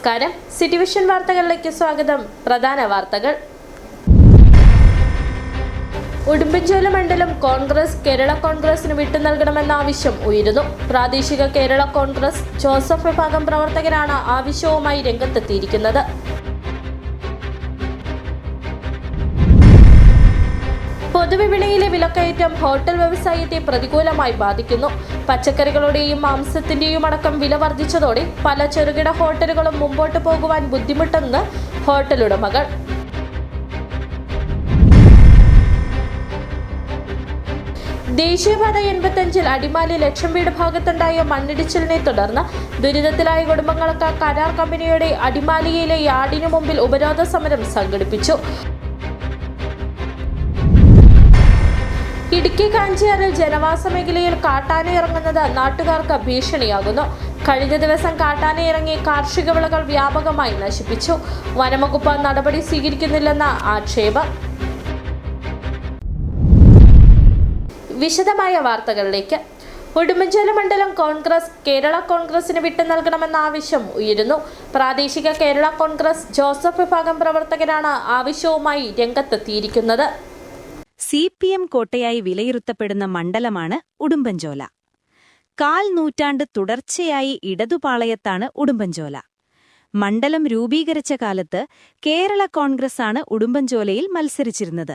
നമസ്കാരം. City vision വാർത്തകളിലേക്ക് സ്വാഗതം. പ്രധാന വാർത്തകൾ. ഉടുമ്പൻചോല മണ്ഡലം കോൺഗ്രസ് കേരള കോൺഗ്രസിന് വിട്ടു നൽകണമെന്ന ആവശ്യം ഉയരുന്നു. പ്രാദേശിക കേരള കോൺഗ്രസ് ജോസഫ് വിഭാഗം പ്രവർത്തകരാണ് ആവശ്യവുമായി രംഗത്തെത്തിയിരിക്കുന്നത്. പൊതുവിപണിയിലെ വിലക്കയറ്റം ഹോട്ടൽ വ്യവസായത്തെ പ്രതികൂലമായി ബാധിക്കുന്നു. പച്ചക്കറികളുടെയും മാംസത്തിന്റെയും അടക്കം വില വർദ്ധിച്ചതോടെ പല ചെറുകിട ഹോട്ടലുകളും മുമ്പോട്ട് പോകുവാൻ ബുദ്ധിമുട്ടെന്ന് ഹോട്ടൽ ഉടമകൾ. ദേശീയപാത 85 അടിമാലി ലക്ഷം വീട് ഭാഗത്തുണ്ടായ മണ്ണിടിച്ചിലിനെ തുടർന്ന് ദുരിതത്തിലായ കുടുംബങ്ങൾക്ക് കരാർ കമ്പനിയുടെ അടിമാലിയിലെ യാർഡിനു മുമ്പിൽ ഉപരോധ സമരം സംഘടിപ്പിച്ചു. ഇടുക്കി കാഞ്ചിയാറിൽ ജനവാസ മേഖലയിൽ കാട്ടാന ഇറങ്ങുന്നത് നാട്ടുകാർക്ക് ഭീഷണിയാകുന്നു. കഴിഞ്ഞ ദിവസം കാട്ടാന ഇറങ്ങി കാർഷിക വിളകൾ വ്യാപകമായി നശിപ്പിച്ചു. വനംവകുപ്പ് നടപടി സ്വീകരിക്കുന്നില്ലെന്ന ആക്ഷേപം. വിശദമായ വാർത്തകളിലേക്ക്. ഉടുമ്പൻചോല മണ്ഡലം കോൺഗ്രസ് കേരള കോൺഗ്രസിന് വിട്ടു നൽകണമെന്ന ആവശ്യം ഉയരുന്നു. പ്രാദേശിക കേരള കോൺഗ്രസ് ജോസഫ് വിഭാഗം പ്രവർത്തകരാണ് ആവശ്യവുമായി രംഗത്തെത്തിയിരിക്കുന്നത്. CPM കോട്ടയായി വിലയിരുത്തപ്പെടുന്ന മണ്ഡലമാണ് ഉടുമ്പൻചോല. 1/4 നൂറ്റാണ്ട് തുടർച്ചയായി ഇടതുപാളയത്താണ് ഉടുമ്പൻചോല. മണ്ഡലം രൂപീകരിച്ച കാലത്ത് കേരള കോൺഗ്രസാണ് ഉടുമ്പൻചോലയിൽ മത്സരിച്ചിരുന്നത്.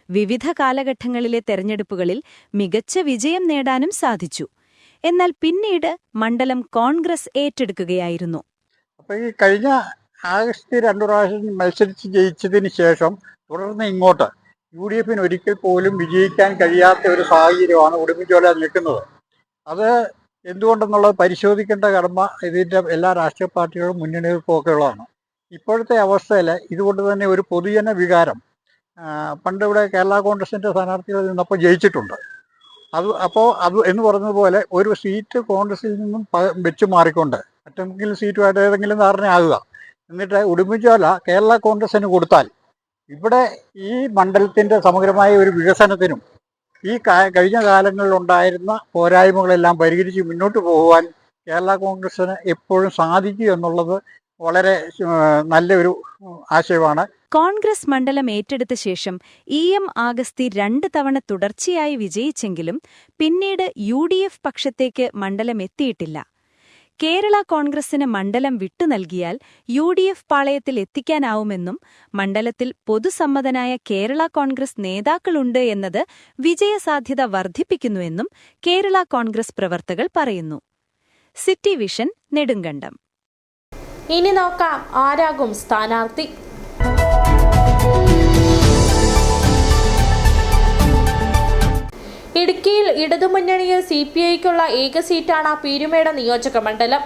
വിവിധ കാലഘട്ടങ്ങളിലെ തെരഞ്ഞെടുപ്പുകളിൽ മികച്ച വിജയം നേടാനും സാധിച്ചു. എന്നാൽ പിന്നീട് മണ്ഡലം കോൺഗ്രസ് ഏറ്റെടുക്കുകയായിരുന്നു. അപ്പോൾ ഈ കഴിഞ്ഞ ആഗസ്റ്റ് 2 പ്രാവശ്യം മത്സരിച്ച് ജയിച്ചതിന് ശേഷം തുടർന്ന് ഇങ്ങോട്ട് UDF ഒരിക്കൽ പോലും വിജയിക്കാൻ കഴിയാത്ത ഒരു സാഹചര്യമാണ് ഉടുമ്പൻചോല നിൽക്കുന്നത്. അത് എന്തുകൊണ്ടെന്നുള്ളത് പരിശോധിക്കേണ്ട കടമ ഇതിൻ്റെ എല്ലാ രാഷ്ട്രീയ പാർട്ടികളും മുന്നണികൾക്കും ഒക്കെ ഉള്ളതാണ്. ഇപ്പോഴത്തെ അവസ്ഥയിൽ ഇതുകൊണ്ട് തന്നെ ഒരു പൊതുജന വികാരം പണ്ട് ഇവിടെ കേരള കോൺഗ്രസിൻ്റെ സ്ഥാനാർത്ഥികൾ നിന്നപ്പോൾ ജയിച്ചിട്ടുണ്ട്. അത് എന്ന് പറഞ്ഞതുപോലെ ഒരു സീറ്റ് കോൺഗ്രസിൽ നിന്നും വെച്ച് മാറിക്കൊണ്ട് മറ്റെന്തെങ്കിലും സീറ്റുമായിട്ട് ഏതെങ്കിലും ധാരണയാകുക, എന്നിട്ട് ഉടുമ്പൻചോല കേരള കോൺഗ്രസിന് കൊടുത്താൽ ഇവിടെ ഈ മണ്ഡലത്തിൻ്റെ സമഗ്രമായ ഒരു വികസനത്തിനും ഈ കഴിഞ്ഞ കാലങ്ങളിലുണ്ടായിരുന്ന പോരായ്മകളെല്ലാം പരിഹരിച്ച് മുന്നോട്ട് പോകുവാൻ കേരള കോൺഗ്രസിന് എപ്പോഴും സാധിക്കും എന്നുള്ളത് നല്ലൊരു ആശയമാണ്. കോൺഗ്രസ് മണ്ഡലം ഏറ്റെടുത്ത ശേഷം EM ആഗസ്തി 2 തവണ തുടർച്ചയായി വിജയിച്ചെങ്കിലും പിന്നീട് UDF പക്ഷത്തേക്ക് മണ്ഡലം എത്തിയിട്ടില്ല. കേരള കോൺഗ്രസിന് മണ്ഡലം വിട്ടു നൽകിയാൽ UDF പാളയത്തിൽ എത്തിക്കാനാവുമെന്നും മണ്ഡലത്തിൽ പൊതുസമ്മതനായ കേരള കോൺഗ്രസ് നേതാക്കളുണ്ട് എന്നത് വിജയസാധ്യത വർദ്ധിപ്പിക്കുന്നുവെന്നും കേരള കോൺഗ്രസ് പ്രവർത്തകർ പറയുന്നു. City vision Nedumkandam. ഇനി നോക്കാം ആരാകും സ്ഥാനാർത്ഥി. ഇടുക്കിയിൽ ഇടതുമുന്നണിയിൽ CPIക്കുള്ള ഏക സീറ്റാണ് പീരുമേട് നിയോജക മണ്ഡലം.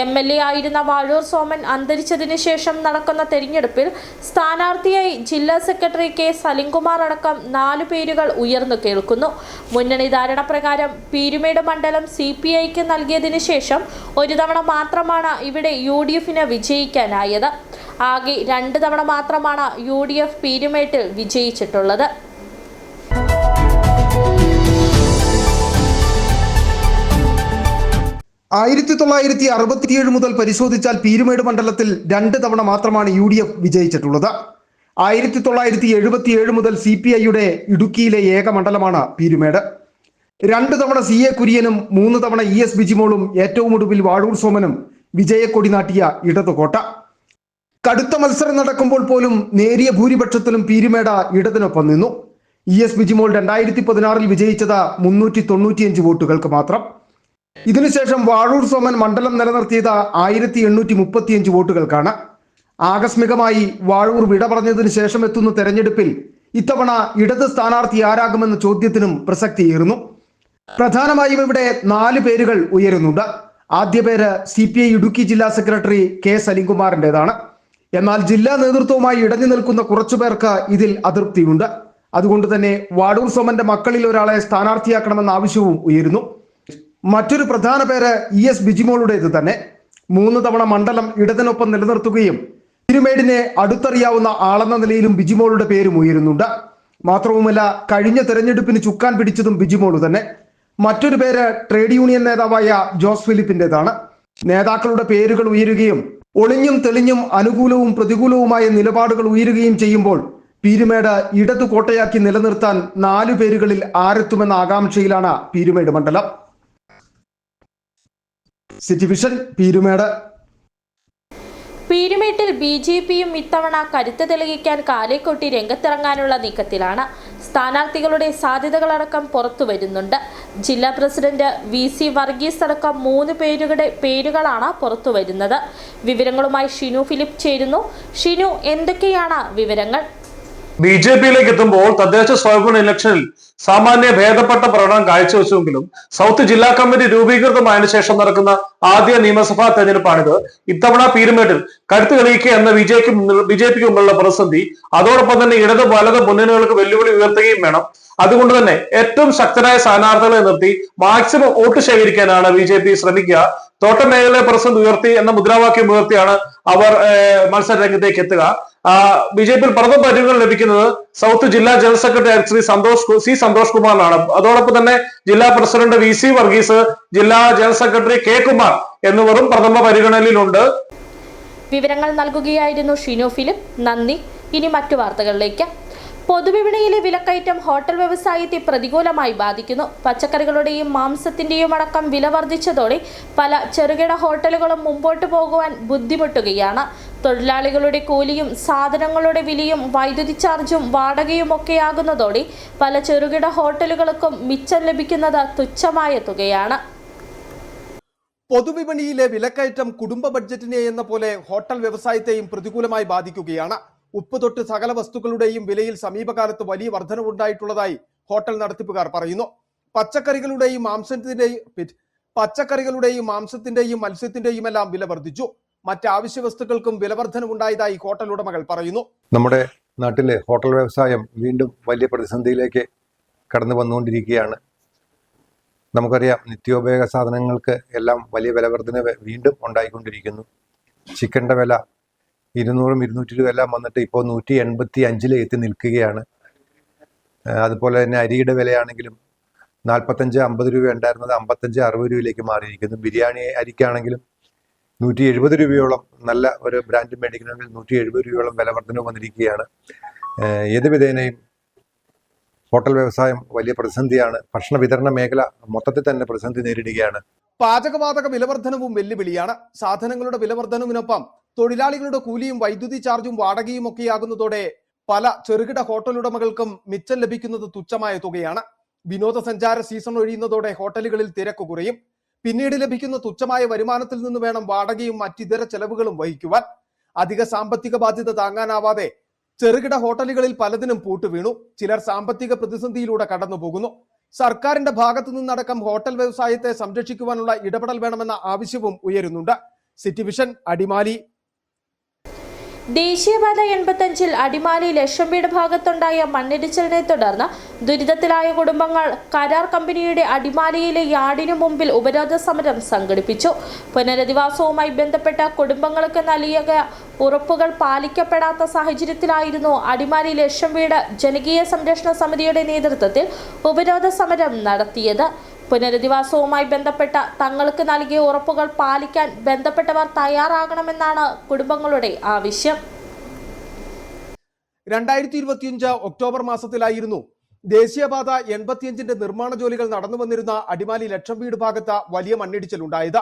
MLA ആയിരുന്ന വാഴൂർ സോമൻ അന്തരിച്ചതിനു ശേഷം നടക്കുന്ന തെരഞ്ഞെടുപ്പിൽ സ്ഥാനാർത്ഥിയായി ജില്ലാ സെക്രട്ടറി K. സലിംകുമാർ അടക്കം 4 പേരുകൾ ഉയർന്നു കേൾക്കുന്നു. മുന്നണി ധാരണ പ്രകാരം പീരുമേട് മണ്ഡലം CPIക്ക് നൽകിയതിനു ശേഷം ഒരു തവണ മാത്രമാണ് ഇവിടെ UDFന് വിജയിക്കാനായത്. ആകെ 2 തവണ മാത്രമാണ് UDF പീരുമേട്ടിൽ വിജയിച്ചിട്ടുള്ളത്. 1967 മുതൽ പരിശോധിച്ചാൽ പീരുമേട് മണ്ഡലത്തിൽ 2 തവണ മാത്രമാണ് UDF വിജയിച്ചിട്ടുള്ളത്. 1977 മുതൽ CPIയുടെ ഇടുക്കിയിലെ ഏക മണ്ഡലമാണ് പീരുമേട്. 2 തവണ CA കുര്യനും 3 തവണ ES ബിജിമോളും ഏറ്റവും ഒടുവിൽ വാഴൂർ സോമനും വിജയക്കൊടി നാട്ടിയ ഇടതുകോട്ട. കടുത്ത മത്സരം നടക്കുമ്പോൾ പോലും നേരിയ ഭൂരിപക്ഷത്തിലും പീരുമേട് ഇടതിനൊപ്പം നിന്നു. ES ബിജിമോൾ 2016 വിജയിച്ചത് 395 വോട്ടുകൾക്ക് മാത്രം. ഇതിനുശേഷം വാഴൂർ സോമൻ മണ്ഡലം നിലനിർത്തിയത് 1835 വോട്ടുകൾക്കാണ്. ആകസ്മികമായി വാഴൂർ വിട പറഞ്ഞതിന് ശേഷം എത്തുന്ന തെരഞ്ഞെടുപ്പിൽ ഇത്തവണ ഇടത് സ്ഥാനാർത്ഥി ആരാകുമെന്ന ചോദ്യത്തിനും പ്രസക്തിയേറുന്നു. പ്രധാനമായും ഇവിടെ 4 പേരുകൾ ഉയരുന്നുണ്ട്. ആദ്യ പേര് CPI ഇടുക്കി ജില്ലാ സെക്രട്ടറി K. സലിംകുമാറിൻ്റെതാണ്. എന്നാൽ ജില്ലാ നേതൃത്വവുമായി ഇടഞ്ഞു നിൽക്കുന്ന കുറച്ചുപേർക്ക് ഇതിൽ അതൃപ്തിയുണ്ട്. അതുകൊണ്ട് തന്നെ വാഴൂർ സോമന്റെ മക്കളിൽ ഒരാളെ സ്ഥാനാർത്ഥിയാക്കണമെന്ന ആവശ്യവും ഉയരുന്നു. മറ്റൊരു പ്രധാന പേര് ES ബിജിമോളുടേത് തന്നെ. 3 തവണ മണ്ഡലം ഇടതിനൊപ്പം നിലനിർത്തുകയും പീരുമേടിനെ അടുത്തറിയാവുന്ന ആളെന്ന നിലയിലും ബിജിമോളുടെ പേരും ഉയരുന്നുണ്ട്. മാത്രവുമല്ല, കഴിഞ്ഞ തെരഞ്ഞെടുപ്പിന് ചുക്കാൻ പിടിച്ചതും ബിജിമോള് തന്നെ. മറ്റൊരു പേര് ട്രേഡ് യൂണിയൻ നേതാവായ ജോസ് ഫിലിപ്പിൻ്റെതാണ്. നേതാക്കളുടെ പേരുകൾ ഉയരുകയും ഒളിഞ്ഞും തെളിഞ്ഞും അനുകൂലവും പ്രതികൂലവുമായ നിലപാടുകൾ ഉയരുകയും ചെയ്യുമ്പോൾ പീരുമേട് ഇടതു കോട്ടയാക്കി നിലനിർത്താൻ 4 പേരുകളിൽ ആരെത്തുമെന്ന ആകാംക്ഷയിലാണ് പീരുമേട് മണ്ഡലം. City vision, Peermade. പീരുമേട്ടിൽ BJPയും ഇത്തവണ കരുത്ത് തെളിയിക്കാൻ കാലേക്കൊട്ടി രംഗത്തിറങ്ങാനുള്ള നീക്കത്തിലാണ്. സ്ഥാനാർത്ഥികളുടെ സാധ്യതകളടക്കം പുറത്തു വരുന്നുണ്ട്. ജില്ലാ പ്രസിഡന്റ് VC വർഗീസ് അടക്കം 3 പേരുടെ പേരുകളാണ് പുറത്തു വരുന്നത്. വിവരങ്ങളുമായി ഷിനു ഫിലിപ്പ് ചേരുന്നു. ഷിനു, എന്തൊക്കെയാണ് വിവരങ്ങൾ? BJPയിലേക്ക് എത്തുമ്പോൾ തദ്ദേശ സ്വയംഭരണ ഇലക്ഷനിൽ സാമാന്യ ഭേദപ്പെട്ട പ്രകടനം കാഴ്ചവെച്ചുവെങ്കിലും സൗത്ത് ജില്ലാ കമ്മിറ്റി രൂപീകൃതമായതിനു ശേഷം നടക്കുന്ന ആദ്യ നിയമസഭാ തെരഞ്ഞെടുപ്പാണിത്. ഇത്തവണ പീരുമേട്ടിൽ കരുത്ത് തെളിയിക്കുക എന്ന BJPക്ക് മുമ്പുള്ള പ്രതിസന്ധി അതോടൊപ്പം തന്നെ ഇടത് വലത് മുന്നണികൾക്ക് വെല്ലുവിളി ഉയർത്തുകയും വേണം. അതുകൊണ്ട് തന്നെ ഏറ്റവും ശക്തരായ സ്ഥാനാർത്ഥികളെ നിർത്തി മാക്സിമം വോട്ട് ശേഖരിക്കാനാണ് BJP ശ്രമിക്കുക. തോട്ടം മേഖലയിലെ പ്രതിസന്ധി ഉയർത്തി എന്ന മുദ്രാവാക്യം ഉയർത്തിയാണ് അവർ മത്സര രംഗത്തേക്ക് എത്തുക. BJPയിൽ പ്രഥമ പരിഗണന ലഭിക്കുന്നത് സൗത്ത് ജില്ലാ ജനറൽ സെക്രട്ടറി ശ്രീ സന്തോഷ് കുമാറിനാണ്. അതോടൊപ്പം തന്നെ ജില്ലാ പ്രസിഡന്റ് VC വർഗീസ്, ജില്ലാ ജനറൽ സെക്രട്ടറി K കുമാർ എന്നിവരും പ്രഥമ പരിഗണനയിലുണ്ട്. വിവരങ്ങൾ നൽകുകയായിരുന്നു ഷിനു ഫിലിപ്പ്. നന്ദി. ഇനി മറ്റു വാർത്തകളിലേക്ക്. പൊതുവിപണിയിലെ വിലക്കയറ്റം ഹോട്ടൽ വ്യവസായത്തെ പ്രതികൂലമായി ബാധിക്കുന്നു. പച്ചക്കറികളുടെയും മാംസത്തിന്റെയും അടക്കം വില വർദ്ധിച്ചതോടെ പല ചെറുകിട ഹോട്ടലുകളും മുമ്പോട്ട് പോകുവാൻ ബുദ്ധിമുട്ടുകയാണ്. തൊഴിലാളികളുടെ കൂലിയും സാധനങ്ങളുടെ വിലയും വൈദ്യുതി ചാർജും വാടകയും ഒക്കെയാകുന്നതോടെ പല ചെറുകിട ഹോട്ടലുകൾക്കും മിച്ചം ലഭിക്കുന്നത് തുച്ഛമായ തുകയാണ്. പൊതുവിപണിയിലെ വിലക്കയറ്റം കുടുംബ ബഡ്ജറ്റിനെ എന്ന പോലെ ഹോട്ടൽ വ്യവസായത്തെയും പ്രതികൂലമായി ബാധിക്കുകയാണ്. ഉപ്പ് തൊട്ട് സകല വസ്തുക്കളുടെയും വിലയിൽ സമീപകാലത്ത് വലിയ വർധനവുണ്ടായിട്ടുള്ളതായി ഹോട്ടൽ നടത്തിപ്പുകാർ പറയുന്നു. പച്ചക്കറികളുടെയും മാംസത്തിന്റെയും മത്സ്യത്തിന്റെയും എല്ലാം വില വർദ്ധിച്ചു. മറ്റാവശ്യ വസ്തുക്കൾക്കും വിലവർധനവുണ്ടായതായി ഹോട്ടൽ ഉടമകൾ പറയുന്നു. നമ്മുടെ നാട്ടിലെ ഹോട്ടൽ വ്യവസായം വീണ്ടും വലിയ പ്രതിസന്ധിയിലേക്ക് കടന്നു വന്നുകൊണ്ടിരിക്കുകയാണ്. നമുക്കറിയാം, നിത്യോപയോഗ സാധനങ്ങൾക്ക് എല്ലാം വലിയ വിലവർധന വീണ്ടും ഉണ്ടായിക്കൊണ്ടിരിക്കുന്നു. ചിക്കൻ്റെ വില 200-220 എല്ലാം വന്നിട്ട് ഇപ്പോൾ 185 എത്തി നിൽക്കുകയാണ്. അതുപോലെ തന്നെ അരിയുടെ വിലയാണെങ്കിലും 45-50 രൂപ ഉണ്ടായിരുന്നത് 55-60 രൂപയിലേക്ക് മാറിയിരിക്കുന്നു. ബിരിയാണി അരിക്കാണെങ്കിലും 170 രൂപയോളം, നല്ല ഒരു ബ്രാൻഡ് മേടിക്കണമെങ്കിൽ 170 രൂപയോളം വില വർധന വന്നിരിക്കുകയാണ്. ഏത് വിധേനയും ഹോട്ടൽ വ്യവസായം വലിയ പ്രതിസന്ധിയാണ്. ഭക്ഷണ വിതരണ മേഖല മൊത്തത്തിൽ തന്നെ പ്രതിസന്ധി നേരിടുകയാണ്. പാചകവാതക വിലവർധനവും വെല്ലുവിളിയാണ്. സാധനങ്ങളുടെ വിലവർധനവിനൊപ്പം തൊഴിലാളികളുടെ കൂലിയും വൈദ്യുതി ചാർജും വാടകയും ഒക്കെയാകുന്നതോടെ പല ചെറുകിട ഹോട്ടൽ ഉടമകൾക്കും മിച്ചം ലഭിക്കുന്നത് തുച്ഛമായ തുകയാണ്. വിനോദസഞ്ചാര സീസൺ ഒഴിയുന്നതോടെ ഹോട്ടലുകളിൽ തിരക്ക് കുറയും. പിന്നീട് ലഭിക്കുന്ന തുച്ഛമായ വരുമാനത്തിൽ നിന്ന് വേണം വാടകയും മറ്റിതര ചെലവുകളും വഹിക്കുവാൻ. അധിക സാമ്പത്തിക ബാധ്യത താങ്ങാനാവാതെ ചെറുകിട ഹോട്ടലുകളിൽ പലതിനും പൂട്ടുവീണു. ചിലർ സാമ്പത്തിക പ്രതിസന്ധിയിലൂടെ കടന്നുപോകുന്നു. സർക്കാരിന്റെ ഭാഗത്തു നിന്നടക്കം ഹോട്ടൽ വ്യവസായത്തെ സംരക്ഷിക്കുവാനുള്ള ഇടപെടൽ വേണമെന്ന ആവശ്യവും ഉയരുന്നുണ്ട്. City vision, Adimali. ദേശീയപാത 85-ൽ അടിമാലി ലക്ഷംവീട് ഭാഗത്തുണ്ടായ മണ്ണിടിച്ചിലിനെ തുടർന്ന് ദുരിതത്തിലായ കുടുംബങ്ങൾ കരാർ കമ്പനിയുടെ അടിമാലിയിലെ യാർഡിനു മുമ്പിൽ ഉപരോധ സമരം സംഘടിപ്പിച്ചു. പുനരധിവാസവുമായി ബന്ധപ്പെട്ട കുടുംബങ്ങൾക്ക് നൽകിയ ഉറപ്പുകൾ പാലിക്കപ്പെടാത്ത സാഹചര്യത്തിലായിരുന്നു അടിമാലി ലക്ഷംവീട് ജനകീയ സംരക്ഷണ സമിതിയുടെ നേതൃത്വത്തിൽ ഉപരോധ സമരം നടത്തിയത്. പുനരധിവാസവുമായി ബന്ധപ്പെട്ട തങ്ങൾക്ക് നൽകിയ ഉറപ്പുകൾ പാലിക്കാൻ ബന്ധപ്പെട്ടവർ തയ്യാറാകണമെന്നാണ് കുടുംബങ്ങളുടെ ആവശ്യം. 2025 ഒക്ടോബർ മാസത്തിലായിരുന്നു ദേശീയപാത 85ന്റെ നിർമ്മാണ ജോലികൾ നടന്നു വന്നിരുന്ന അടിമാലി ലക്ഷംവീട് ഭാഗത്ത് വലിയ മണ്ണിടിച്ചിലുണ്ടായത്.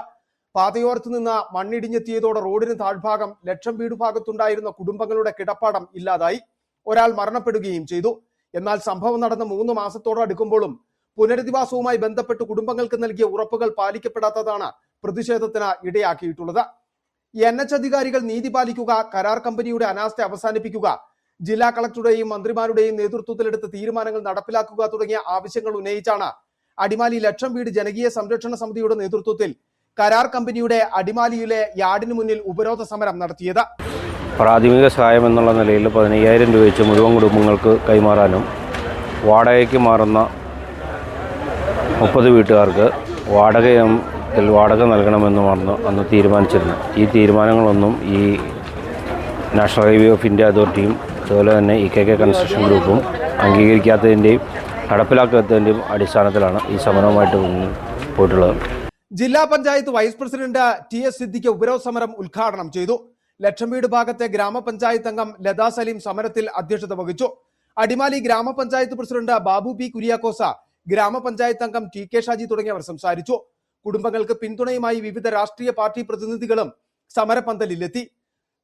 പാതയോരത്ത് നിന്ന് മണ്ണിടിഞ്ഞെത്തിയതോടെ റോഡിന് താഴ്ഭാഗം ലക്ഷംവീട് ഭാഗത്തുണ്ടായിരുന്ന കുടുംബങ്ങളുടെ കിടപ്പാടം ഇല്ലാതായി. ഒരാൾ മരണപ്പെടുകയും ചെയ്തു. എന്നാൽ സംഭവം നടന്ന 3 മാസത്തോളം അടുക്കുമ്പോഴും പുനരധിവാസവുമായി ബന്ധപ്പെട്ട് കുടുംബങ്ങൾക്ക് നൽകിയ ഉറപ്പുകൾ പാലിക്കപ്പെടാത്തതാണ് പ്രതിഷേധത്തിന് ഇടയാക്കിയിട്ടുള്ളത്. NH അധികാരികൾ നീതി പാലിക്കുക, കരാർ കമ്പനിയുടെ അനാസ്ഥ അവസാനിപ്പിക്കുക, ജില്ലാ കളക്ടറുടെയും മന്ത്രിമാരുടെയും നേതൃത്വത്തിലെടുത്ത തീരുമാനങ്ങൾ നടപ്പിലാക്കുക തുടങ്ങിയ ആവശ്യങ്ങൾ ഉന്നയിച്ചാണ് അടിമാലി ലക്ഷംവീട് ജനകീയ സംരക്ഷണ സമിതിയുടെ നേതൃത്വത്തിൽ കരാർ കമ്പനിയുടെ അടിമാലിയിലെ യാർഡിന് മുന്നിൽ ഉപരോധ സമരം നടത്തിയത്. പ്രാഥമിക സഹായം എന്നുള്ള നിലയിൽ 15,000 രൂപ വെച്ച് മുഴുവൻ കുടുംബങ്ങൾക്ക് കൈമാറാനും വാടകയ്ക്ക് മാറുന്ന 30 വീട്ടുകാർക്ക് വാടക നൽകണമെന്നുമാണ് അന്ന് തീരുമാനിച്ചിരുന്നത്. ഈ തീരുമാനങ്ങളൊന്നും ഈ നാഷണൽ ഹൈവേ ഓഫ് ഇന്ത്യ അതോറിറ്റിയും അതുപോലെ തന്നെ EKK കൺസ്ട്രക്ഷൻ ഗ്രൂപ്പും അംഗീകരിക്കാത്തതിൻ്റെയും നടപ്പിലാക്കാത്തതിൻ്റെയും അടിസ്ഥാനത്തിലാണ് ഈ സമരവുമായിട്ട് പോയിട്ടുള്ളത്. ജില്ലാ panchayat vice president TS Siddique ഉപരോധ സമരം ഉദ്ഘാടനം ചെയ്തു. ലക്ഷംവീട് ഭാഗത്തെ ഗ്രാമപഞ്ചായത്ത് അംഗം ലതാ സലീം സമരത്തിൽ അധ്യക്ഷത വഹിച്ചു. അടിമാലി ഗ്രാമപഞ്ചായത്ത് പ്രസിഡന്റ് ബാബു പി കുര്യാക്കോസ, ഗ്രാമപഞ്ചായത്ത് അംഗം TK ഷാജി തുടങ്ങിയവർ സംസാരിച്ചു. കുടുംബങ്ങൾക്ക് പിന്തുണയുമായി വിവിധ രാഷ്ട്രീയ പാർട്ടി പ്രതിനിധികളും സമരപന്തലിലെത്തി.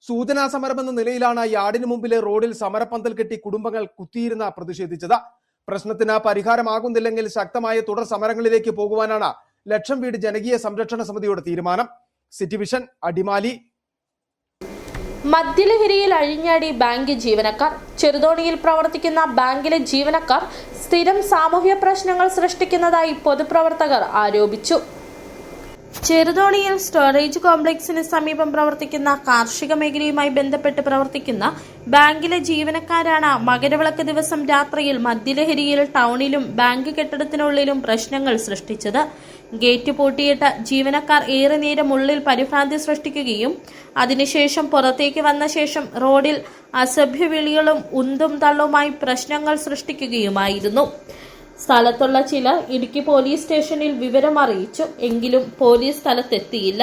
സൂചനാ സമരമെന്ന നിലയിലാണ് യാർഡിന് മുമ്പിലെ റോഡിൽ സമരപന്തൽ കെട്ടി കുടുംബങ്ങൾ കുത്തിയിരുന്ന് പ്രതിഷേധിച്ചത്. പ്രശ്നത്തിന് പരിഹാരമാകുന്നില്ലെങ്കിൽ ശക്തമായ തുടർ സമരങ്ങളിലേക്ക് പോകുവാനാണ് ലക്ഷംവീട് ജനകീയ സംരക്ഷണ സമിതിയുടെ തീരുമാനം. City vision, Adimali. മദ്യലഹരിയിൽ അഴിഞ്ഞാടി ബാങ്ക് ജീവനക്കാർ. ചെറുതോണിയിൽ പ്രവർത്തിക്കുന്ന ബാങ്കിലെ ജീവനക്കാർ സ്ഥിരം സാമൂഹ്യ പ്രശ്നങ്ങൾ സൃഷ്ടിക്കുന്നതായി പൊതുപ്രവർത്തകർ ആരോപിച്ചു. ചെറുതോണിയിൽ സ്റ്റോറേജ് കോംപ്ലക്സിന് സമീപം പ്രവർത്തിക്കുന്ന കാർഷിക മേഖലയുമായി ബന്ധപ്പെട്ട് പ്രവർത്തിക്കുന്ന ബാങ്കിലെ ജീവനക്കാരാണ് മകരവിളക്ക് ദിവസം രാത്രിയിൽ മദ്യലഹരിയിൽ ടൗണിലും ബാങ്ക് കെട്ടിടത്തിനുള്ളിലും പ്രശ്നങ്ങൾ സൃഷ്ടിച്ചത്. ഗേറ്റ് പൂട്ടിയിട്ട് ജീവനക്കാർ ഏറെ നേരം ഉള്ളിൽ പരിഭ്രാന്തി സൃഷ്ടിക്കുകയും അതിനുശേഷം പുറത്തേക്ക് വന്ന ശേഷം റോഡിൽ അസഭ്യവിളികളും ഉന്തും തള്ളുമായി പ്രശ്നങ്ങൾ സൃഷ്ടിക്കുകയുമായിരുന്നു. സ്ഥലത്തുള്ള ചിലർ ഇടുക്കി പോലീസ് സ്റ്റേഷനിൽ വിവരം അറിയിച്ചു. എങ്കിലും പോലീസ് സ്ഥലത്തെത്തിയില്ല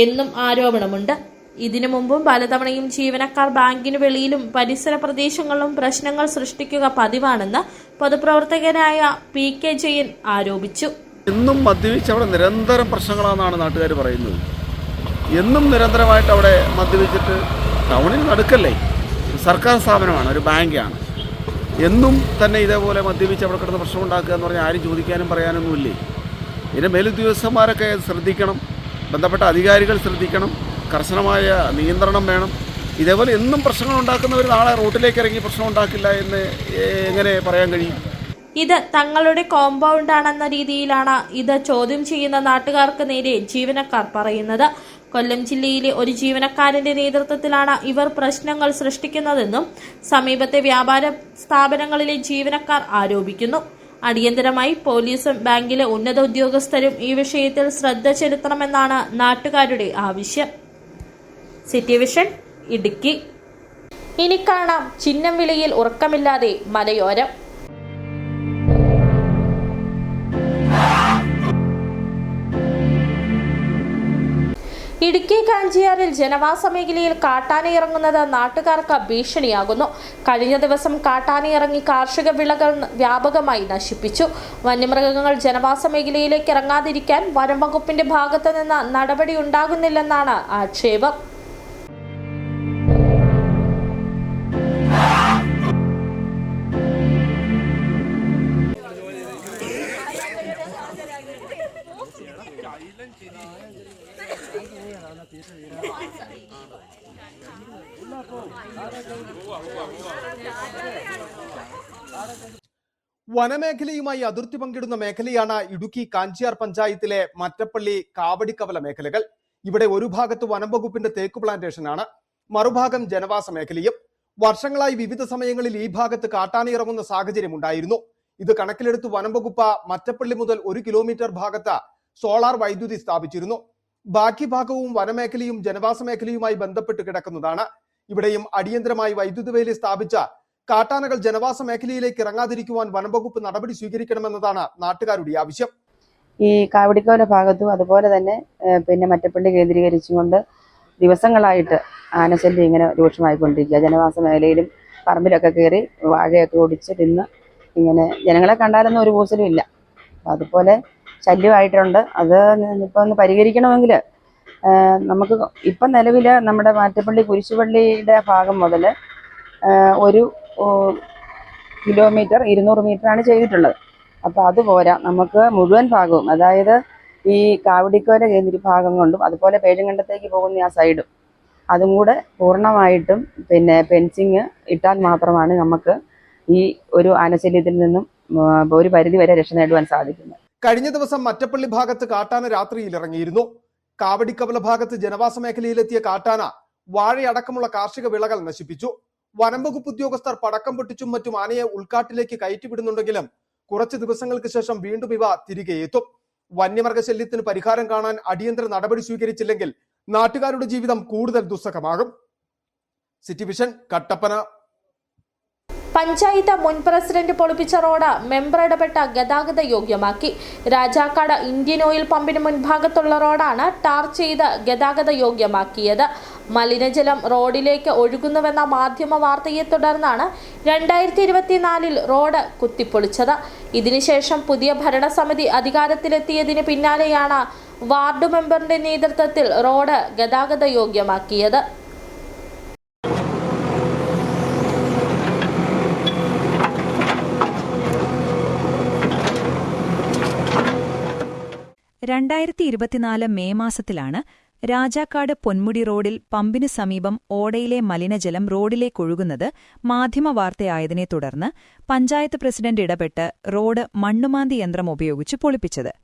എന്നും ആരോപണമുണ്ട്. ഇതിനു മുമ്പും പലതവണയും ജീവനക്കാർ ബാങ്കിന് വെളിയിലും പരിസര പ്രദേശങ്ങളിലും പ്രശ്നങ്ങൾ സൃഷ്ടിക്കുക പതിവാണെന്ന് പൊതുപ്രവർത്തകനായ PK ജയൻ ആരോപിച്ചു. എന്നും മദ്യപിച്ച് അവിടെ നിരന്തരം പ്രശ്നങ്ങളാണെന്നാണ് നാട്ടുകാർ പറയുന്നത്. എന്നും നിരന്തരമായിട്ട് അവിടെ മദ്യപിച്ചിട്ട് ടൗണിൽ നടുക്കല്ലേ, സർക്കാർ സ്ഥാപനമാണ്, ഒരു ബാങ്കാണ്. എന്നും തന്നെ ഇതേപോലെ മദ്യപിച്ച് അവിടെ കിടന്ന് പ്രശ്നം ഉണ്ടാക്കുക എന്ന് പറഞ്ഞാൽ ആരും ചോദിക്കാനും പറയാനൊന്നുമില്ലേ? ഇതിൻ്റെ മേലുദ്യോഗസ്ഥന്മാരൊക്കെ ശ്രദ്ധിക്കണം, ബന്ധപ്പെട്ട അധികാരികൾ ശ്രദ്ധിക്കണം, കർശനമായ നിയന്ത്രണം വേണം. ഇതേപോലെ എന്നും പ്രശ്നങ്ങൾ ഉണ്ടാക്കുന്നവർ നാളെ റോട്ടിലേക്ക് ഇറങ്ങി പ്രശ്നം ഉണ്ടാക്കില്ല എന്ന് എങ്ങനെ പറയാൻ കഴിയും? ഇത് തങ്ങളുടെ കോമ്പൗണ്ടാണെന്ന രീതിയിലാണ് ഇത് ചോദ്യം ചെയ്യുന്ന നാട്ടുകാർക്ക് നേരെ ജീവനക്കാർ പറയുന്നത്. കൊല്ലം ജില്ലയിലെ ഒരു ജീവനക്കാരന്റെ നേതൃത്വത്തിലാണ് ഇവർ പ്രശ്നങ്ങൾ സൃഷ്ടിക്കുന്നതെന്നും സമീപത്തെ വ്യാപാര സ്ഥാപനങ്ങളിലെ ജീവനക്കാർ ആരോപിക്കുന്നു. അടിയന്തരമായി പോലീസും ബാങ്കിലെ ഉന്നത ഉദ്യോഗസ്ഥരും ഈ വിഷയത്തിൽ ശ്രദ്ധ ചെലുത്തണമെന്നാണ് നാട്ടുകാരുടെ ആവശ്യം. City vision, Idukki. ഇനി കാണാം ചിഹ്നം വിളിയിൽ ഉറക്കമില്ലാതെ മലയോരം. ഇടുക്കി കാഞ്ചിയാറിൽ ജനവാസ മേഖലയിൽ കാട്ടാന ഇറങ്ങുന്നത് നാട്ടുകാർക്ക് ഭീഷണിയാകുന്നു. കഴിഞ്ഞ ദിവസം കാട്ടാന ഇറങ്ങി കാർഷിക വിളകൾ വ്യാപകമായി നശിപ്പിച്ചു. വന്യമൃഗങ്ങൾ ജനവാസ മേഖലയിലേക്ക് ഇറങ്ങാതിരിക്കാൻ വനം വകുപ്പിന്റെ ഭാഗത്തു നിന്ന് നടപടി ഉണ്ടാകുന്നില്ലെന്നാണ് ആക്ഷേപം. വനമേഖലയുമായി അതിർത്തി പങ്കിടുന്ന മേഖലയാണ് ഇടുക്കി കാഞ്ചിയാർ പഞ്ചായത്തിലെ മറ്റപ്പള്ളി കാവടിക്കവല മേഖലകൾ. ഇവിടെ ഒരു ഭാഗത്ത് വനം വകുപ്പിന്റെ തേക്ക് പ്ലാന്റേഷനാണ്, മറുഭാഗം ജനവാസ മേഖലയും. വർഷങ്ങളായി വിവിധ സമയങ്ങളിൽ ഈ ഭാഗത്ത് കാട്ടാന ഇറങ്ങുന്ന സാഹചര്യം ഉണ്ടായിരുന്നു. ഇത് കണക്കിലെടുത്ത് വനം വകുപ്പ് മറ്റപ്പള്ളി മുതൽ 1 കിലോമീറ്റർ ഭാഗത്ത് സോളാർ വൈദ്യുതി സ്ഥാപിച്ചിരുന്നു. ബാക്കി ഭാഗവും വനമേഖലയും ജനവാസ മേഖലയുമായി ബന്ധപ്പെട്ട് കിടക്കുന്നതാണ്. ഇവിടെയും അടിയന്തരമായി വൈദ്യുതി വേലി സ്ഥാപിച്ച കാട്ടാനകൾ ജനവാസ മേഖലയിലേക്ക് ഇറങ്ങാതിരിക്കുവാൻ വനംവകുപ്പ് നടപടി സ്വീകരിക്കണമെന്നതാണ് നാട്ടുകാരുടെ ആവശ്യം. ഈ കാവടിക്കോല ഭാഗത്തും അതുപോലെ തന്നെ പിന്നെ മറ്റപ്പള്ളി കേന്ദ്രീകരിച്ചുകൊണ്ട് ദിവസങ്ങളായിട്ട് ആനശല്യം ഇങ്ങനെ രൂക്ഷമായിക്കൊണ്ടിരിക്കുക. ജനവാസ മേഖലയിലും പറമ്പിലൊക്കെ കയറി വാഴയൊക്കെ ഒടിച്ച് തിന്ന് ഇങ്ങനെ ജനങ്ങളെ കണ്ടാലൊന്നും ഒരു കൂസലും ഇല്ല. അതുപോലെ ശല്യമായിട്ടുണ്ട്. അത് ഇപ്പം ഒന്ന് പരിഹരിക്കണമെങ്കിൽ നമുക്ക് ഇപ്പം നിലവിൽ നമ്മുടെ മാറ്റപ്പള്ളി കുരിശുപള്ളിയുടെ ഭാഗം മുതൽ 1 കിലോമീറ്റർ 200 മീറ്ററാണ് ചെയ്തിട്ടുള്ളത്. അപ്പോൾ അതുപോരാ, നമുക്ക് മുഴുവൻ ഭാഗവും, അതായത് ഈ കാവടിക്കോല കേന്ദ്ര ഭാഗം കൊണ്ടും അതുപോലെ പേഴുങ്കണ്ടത്തേക്ക് പോകുന്ന ആ സൈഡും അതും കൂടെ പൂർണ്ണമായിട്ടും പിന്നെ ഫെൻസിങ് ഇട്ടാൽ മാത്രമാണ് നമുക്ക് ഈ ഒരു ആനശല്യത്തിൽ നിന്നും ഒരു പരിധി വരെ രക്ഷ നേടുവാൻ സാധിക്കുന്നത്. കഴിഞ്ഞ ദിവസം മറ്റപ്പള്ളി ഭാഗത്ത് കാട്ടാന രാത്രിയിൽ ഇറങ്ങിയിരുന്നു. കാവടിക്കവല ഭാഗത്ത് ജനവാസ മേഖലയിലെത്തിയ കാട്ടാന വാഴയടക്കമുള്ള കാർഷിക വിളകൾ നശിപ്പിച്ചു. വനംവകുപ്പ് ഉദ്യോഗസ്ഥർ പടക്കം പൊട്ടിച്ചും മറ്റും ആനയെ ഉൾക്കാട്ടിലേക്ക് കയറ്റിവിടുന്നുണ്ടെങ്കിലും കുറച്ച് ദിവസങ്ങൾക്ക് ശേഷം വീണ്ടും ഇവ തിരികെ എത്തും. വന്യമൃഗശല്യത്തിന് പരിഹാരം കാണാൻ അടിയന്തര നടപടി സ്വീകരിച്ചില്ലെങ്കിൽ നാട്ടുകാരുടെ ജീവിതം കൂടുതൽ ദുസ്സഹമാകും. City vision, Kattappana. പഞ്ചായത്ത് മുൻ പ്രസിഡന്റ് പൊളിപ്പിച്ച റോഡ് മെമ്പർ ഇടപെട്ട ഗതാഗത യോഗ്യമാക്കി. രാജാക്കാട് ഇന്ത്യൻ ഓയിൽ പമ്പിന് മുൻഭാഗത്തുള്ള റോഡാണ് ടാർ ചെയ്ത് ഗതാഗത യോഗ്യമാക്കിയത്. മലിനജലം റോഡിലേക്ക് ഒഴുകുന്നുവെന്ന മാധ്യമ വാർത്തയെ തുടർന്നാണ് 2024 റോഡ് കുത്തിപ്പൊളിച്ചത്. ഇതിനുശേഷം പുതിയ ഭരണസമിതി അധികാരത്തിലെത്തിയതിന് പിന്നാലെയാണ് വാർഡ് മെമ്പറിന്റെ നേതൃത്വത്തിൽ റോഡ് ഗതാഗത യോഗ്യമാക്കിയത്. മെയ് മാസത്തിലാണ് രാജാക്കാട് പൊന്മുടി റോഡിൽ പമ്പിനു സമീപം ഓടയിലെ മലിനജലം റോഡിലേക്കൊഴുകുന്നത് മാധ്യമവാർത്തയായതിനെ തുടർന്ന് പഞ്ചായത്ത് പ്രസിഡന്റ് ഇടപെട്ട് റോഡ് മണ്ണുമാന്തി യന്ത്രം ഉപയോഗിച്ച് പൊളിപ്പിച്ചത്.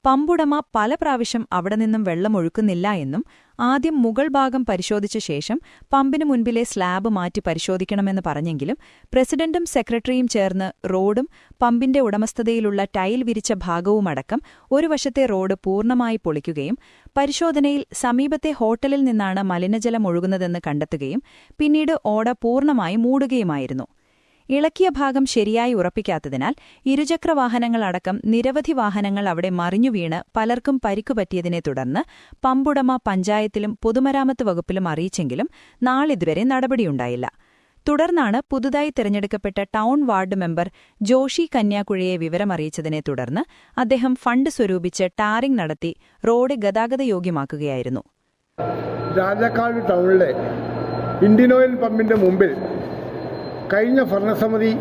പമ്പുടമ പല പ്രാവശ്യം അവിടെ നിന്നും വെള്ളമൊഴുക്കുന്നില്ല എന്നും ആദ്യം മുകൾ ഭാഗം പരിശോധിച്ച ശേഷം പമ്പിനു മുൻപിലെ സ്ലാബ് മാറ്റി പരിശോധിക്കണമെന്ന് പറഞ്ഞെങ്കിലും പ്രസിഡന്റും സെക്രട്ടറിയും ചേർന്ന് റോഡും പമ്പിന്റെ ഉടമസ്ഥതയിലുള്ള ടൈൽ വിരിച്ച ഭാഗവുമടക്കം ഒരു വശത്തെ റോഡ് പൂർണ്ണമായി പൊളിക്കുകയും പരിശോധനയിൽ സമീപത്തെ ഹോട്ടലിൽ നിന്നാണ് മലിനജലം ഒഴുകുന്നതെന്ന് കണ്ടെത്തുകയും പിന്നീട് ഓട പൂർണ്ണമായി മൂടുകയുമായിരുന്നു. ഇളക്കിയ ഭാഗം ശരിയായി ഉറപ്പിക്കാത്തതിനാൽ ഇരുചക്രവാഹനങ്ങളടക്കം നിരവധി വാഹനങ്ങൾ അവിടെ മറിഞ്ഞുവീണ് പലർക്കും പരിക്കുപറ്റിയതിനെ തുടർന്ന് പമ്പുടമ പഞ്ചായത്തിലും പൊതുമരാമത്ത് വകുപ്പിലും അറിയിച്ചെങ്കിലും നാളിതുവരെ നടപടിയുണ്ടായില്ല. തുടർന്നാണ് പുതുതായി തിരഞ്ഞെടുക്കപ്പെട്ട ടൗൺ വാർഡ് മെമ്പർ ജോഷി കന്യാകുഴയെ വിവരമറിയിച്ചതിനെ തുടർന്ന് അദ്ദേഹം ഫണ്ട് സ്വരൂപിച്ച് ടാറിംഗ് നടത്തി റോഡ് ഗതാഗതയോഗ്യമാക്കുകയായിരുന്നു. രാജാക്കാട് ടൗണിലെ ഇന്ത്യൻ ഓയിൽ പമ്പിന്റെ മുമ്പിൽ കഴിഞ്ഞ ഭരണസമിതി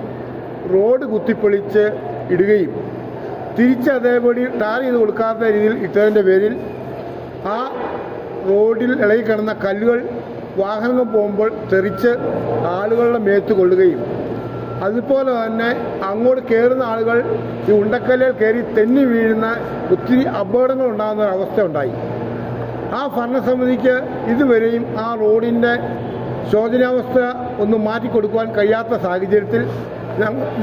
റോഡ് കുത്തിപ്പൊളിച്ച് ഇടുകയും തിരിച്ച് അതേപടി ടാർ ചെയ്ത് കൊടുക്കാത്ത രീതിയിൽ ഇട്ടതിൻ്റെ പേരിൽ ആ റോഡിൽ ഇളകിക്കിടന്ന കല്ലുകൾ വാഹനങ്ങൾ പോകുമ്പോൾ തെറിച്ച് ആളുകളുടെ മേത്ത് കൊള്ളുകയും അതുപോലെ തന്നെ അങ്ങോട്ട് കയറുന്ന ആളുകൾ ഈ ഉണ്ടക്കല്ലിൽ കയറി തെന്നി വീഴുന്ന ഒത്തിരി അപകടങ്ങൾ ഉണ്ടാകുന്ന ഒരവസ്ഥ ഉണ്ടായി. ആ ഭരണസമിതിക്ക് ഇതുവരെയും ആ റോഡിൻ്റെ ശോചനാവസ്ഥ ഒന്ന് മാറ്റിക്കൊടുക്കുവാൻ കഴിയാത്ത സാഹചര്യത്തിൽ